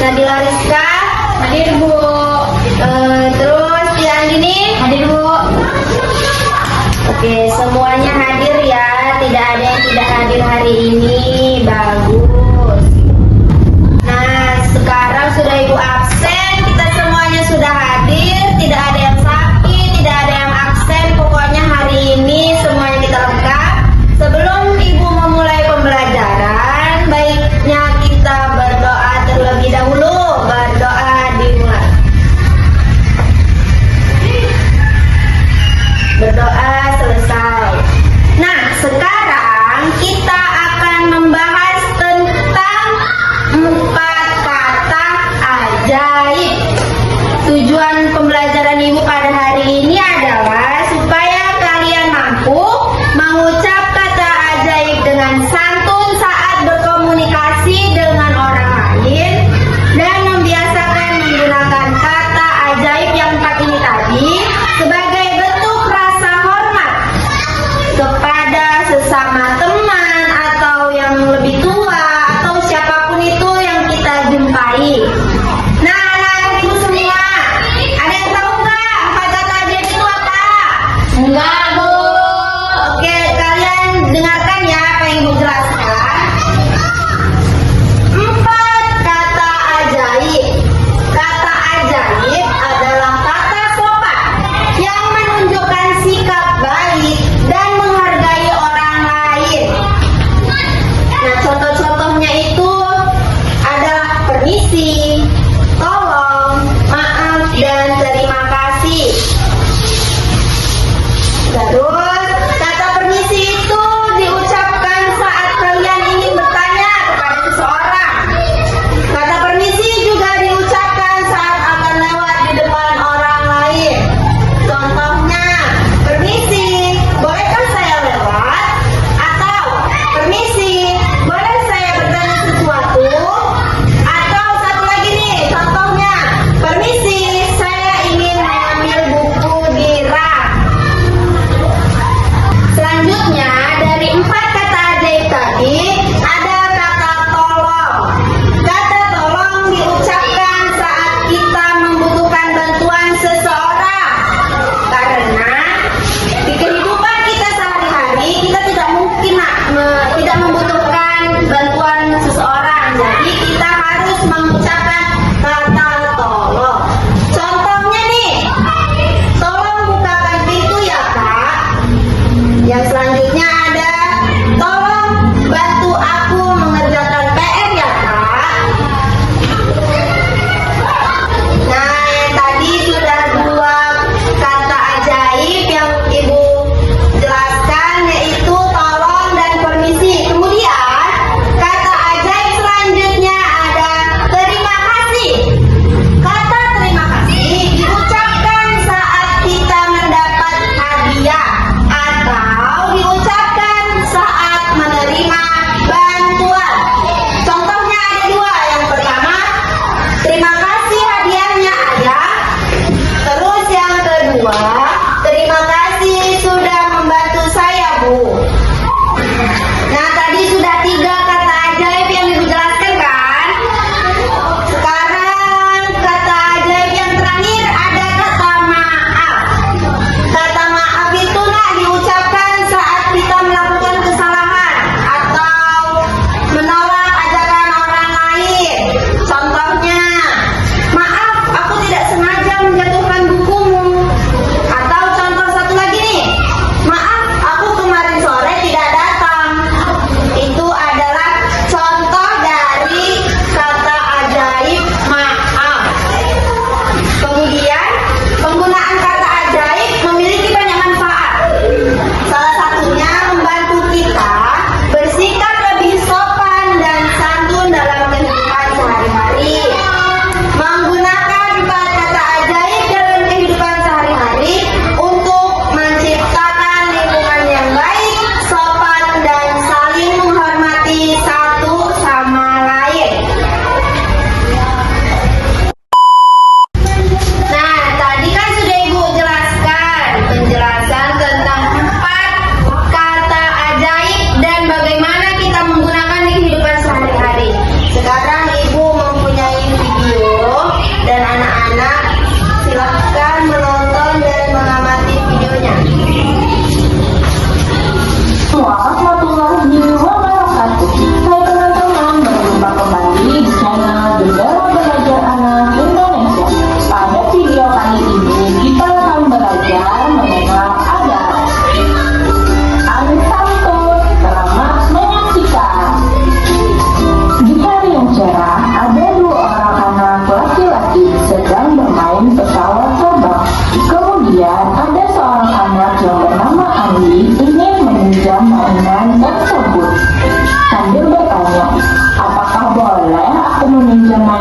Nadila Rizka, hadir Bu. Terus Tia Andini, hadir Bu. Oke, semuanya hadir ya. Tidak ada yang tidak hadir hari ini. Bagus. Nah, sekarang sudah Ibu absen. Kita semuanya sudah hadir. Tidak ada yang sakit, tidak ada yang absen. Pokoknya hari ini semuanya kita lengkap. Sebelum Ibu memulai pembelajaran, baiknya kita berdoa terlebih dahulu. Berdoa dimulai. Berdoa selesai.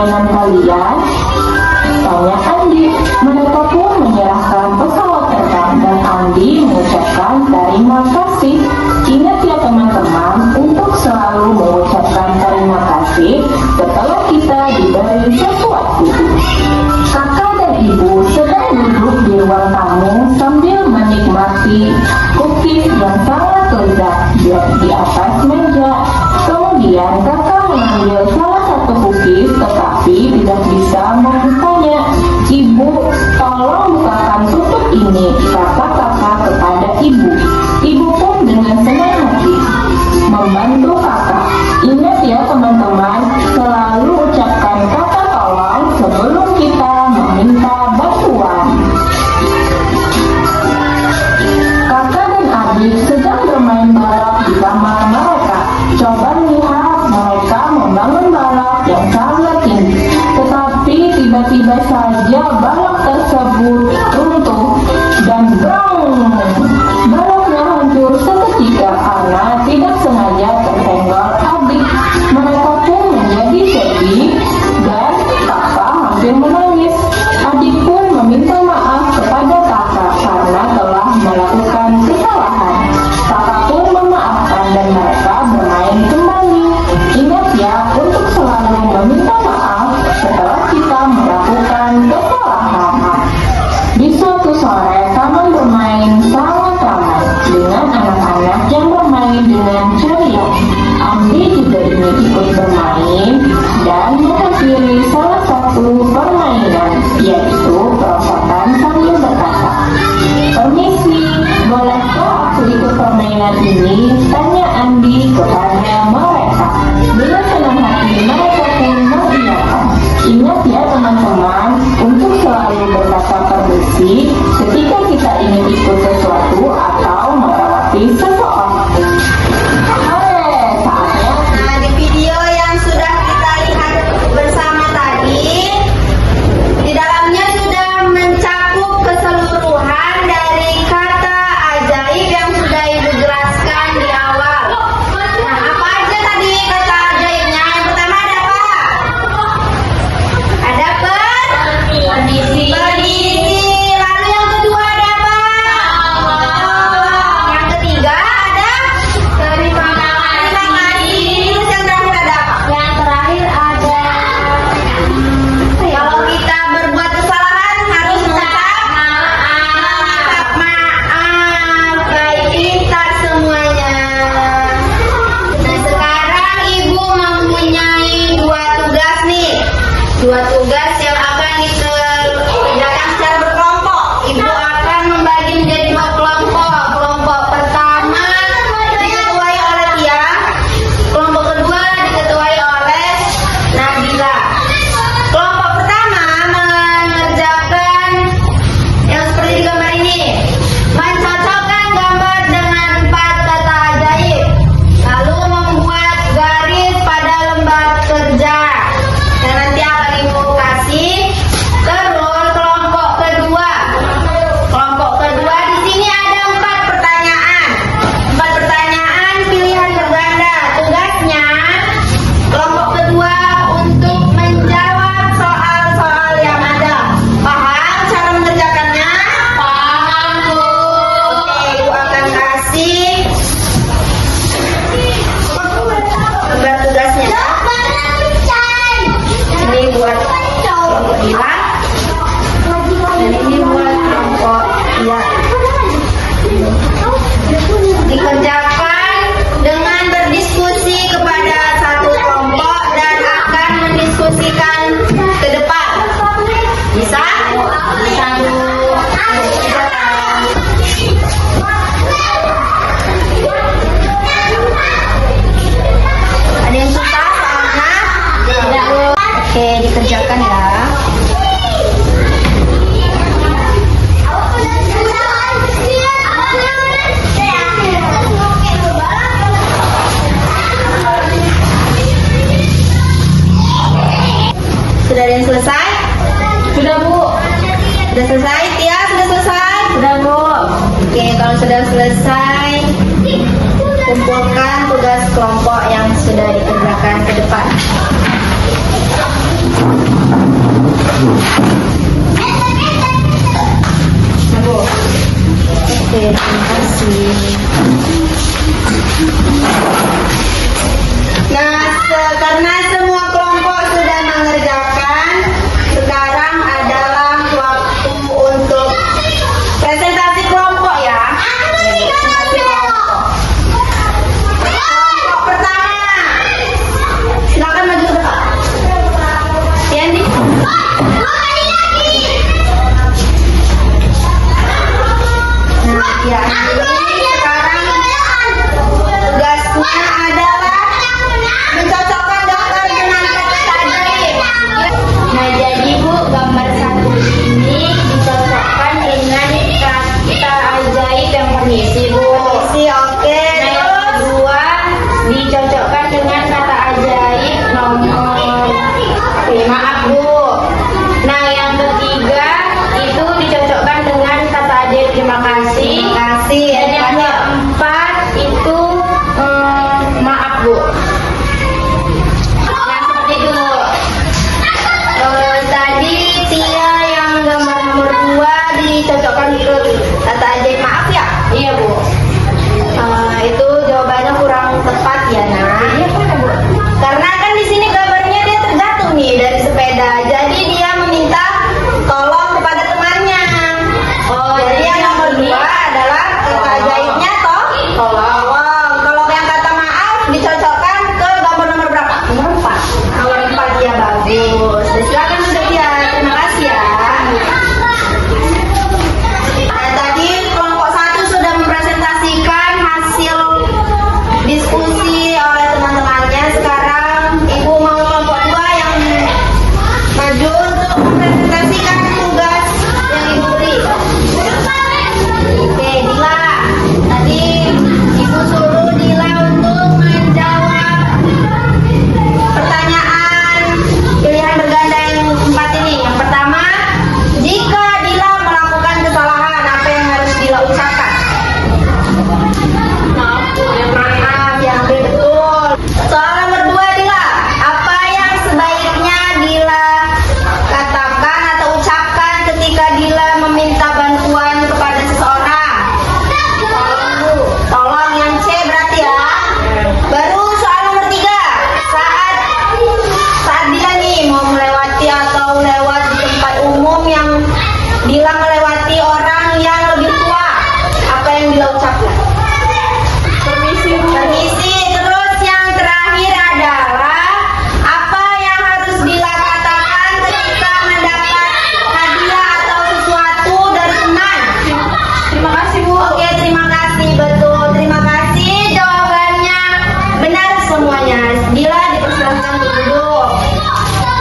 permainan kalian? Tanya Andi. Mereka pun menyerahkan pesawat terbang dan Andi mengucapkan terima kasih. Ingat ya teman-teman untuk selalu mengucapkan terima kasih setelah kita diberi sesuatu. Kakak dan ibu sedang duduk di ruang tamu sambil menikmati cookies yang sangat lezat di atas meja. Kemudian kakak mengambil salah satu cookies tetapi tidak bisa membukanya. Ibu, tolong bukakan tutup ini, kata kakak kepada ibu. Ibu pun dengan senang hati membantu kakak. Ingat ya teman-teman, selalu ucapkan kata tolong sebelum kita meminta bantuan. Kakak dan adik sedang bermain balap di kamar mereka. Coba lihat, mereka membangun balap yang sangat tinggi. Tetapi tiba-tiba saja balap tersebut runtuh dan brong! Balapnya hancur seketika karena tidak sengaja tersenggol adik. Mereka pun menjadi sedih dan kakak hampir menangis. Adik pun meminta maaf kepada kakak karena telah melakukan kesalahan. Kakak pun memaafkan dan mereka bermain kembali. Ingat ya untuk selalu meminta maaf setelah kita melakukan kesalahan. Di suatu sore, taman bermain sangat ramai dengan anak-anak yang bermain dengan ceria. Andi juga ingin ikut bermain dan mengakhiri salah satu permainan, yaitu perosotan sambil berkata, "Permisi, bolehkah aku ikut permainan ini?" tanya Andi kepada mereka. Dengan senang hati mereka pun mengiyakan. Ingat ya teman-teman, untuk selalu berkata permisi ketika kita ingin ikut sesuatu atau melewati seseorang. Nah, di video yang sudah kita lihat bersama tadi, di dalamnya sudah mencakup keseluruhan dari kata ajaib yang sudah Ibu jelaskan di awal. Nah, apa aja tadi kata ajaibnya? Yang pertama ada apa? Ada berdiri. Lalu yang kedua ada apa? Yang ketiga ada terima kasih. Terus yang terakhir ada apa? Yang terakhir ada kalau kita berbuat kesalahan harus mengucap maaf. Baik, pintar semuanya. Nah, sekarang Ibu mempunyai dua tugas nih. Dua tugas yang akan dikerjakan secara berkelompok. Ibu akan membagi menjadi dua kelompok. Kelompok pertama diketuai oleh Tia. Kelompok kedua diketuai oleh Nabila. Kelompok pertama mengerjakan yang seperti di gambar ini. Mencocokkan gambar dengan 4 kata ajaib. Lalu membuat garis pada lembar kerja. Dan nanti akan Ibu kasih. Terus kelompok kedua. Kelompok kedua di sini ada 4 pertanyaan. 4 pertanyaan pilihan berganda. Tugasnya kelompok kedua untuk menjawab soal-soal yang ada. Paham cara mengerjakannya? Paham, Bu. Oke, Ibu akan kasih lembar tugasnya. Ini buat kelompok Ila dan ini buat kelompok Tia. Dikerjakan dengan berdiskusi kepada satu kelompok dan akan mendiskusikan ke depan. Bisa? Bisa, Bu. Ada yang susah soalnya? Tidak, Bu. Oke, dikerjakan ya. Sudah ada yang selesai? Sudah, Bu. Sudah selesai? Tia, sudah selesai? Sudah, Bu. Oke, kalau sudah selesai, kumpulkan tugas kelompok yang sudah dikerjakan ke depan.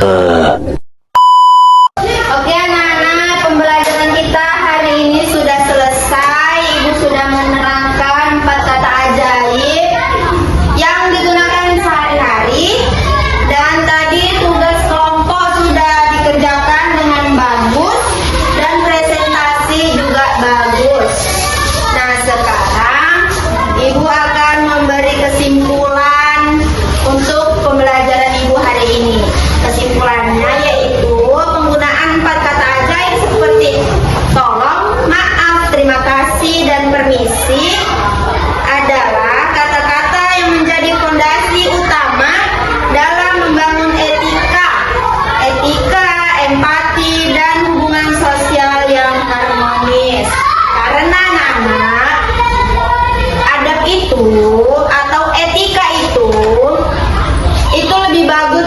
Oke anak-anak, pembelajaran kita hari ini sudah selesai. Ibu sudah menerangkan 4 kata ajaib yang digunakan sehari-hari. Dan tadi tugas kelompok sudah dikerjakan dengan bagus dan presentasi juga bagus. Nah sekarang Ibu akan memberi kesimpulan untuk pembelajaran Ibu hari ini. Kesimpulannya yaitu penggunaan 4 kata ajaib seperti tolong, maaf, terima kasih, dan permisi adalah kata-kata yang menjadi fondasi utama dalam membangun etika, empati, dan hubungan sosial yang harmonis. Karena anak-anak, adab itu atau etika itu lebih bagus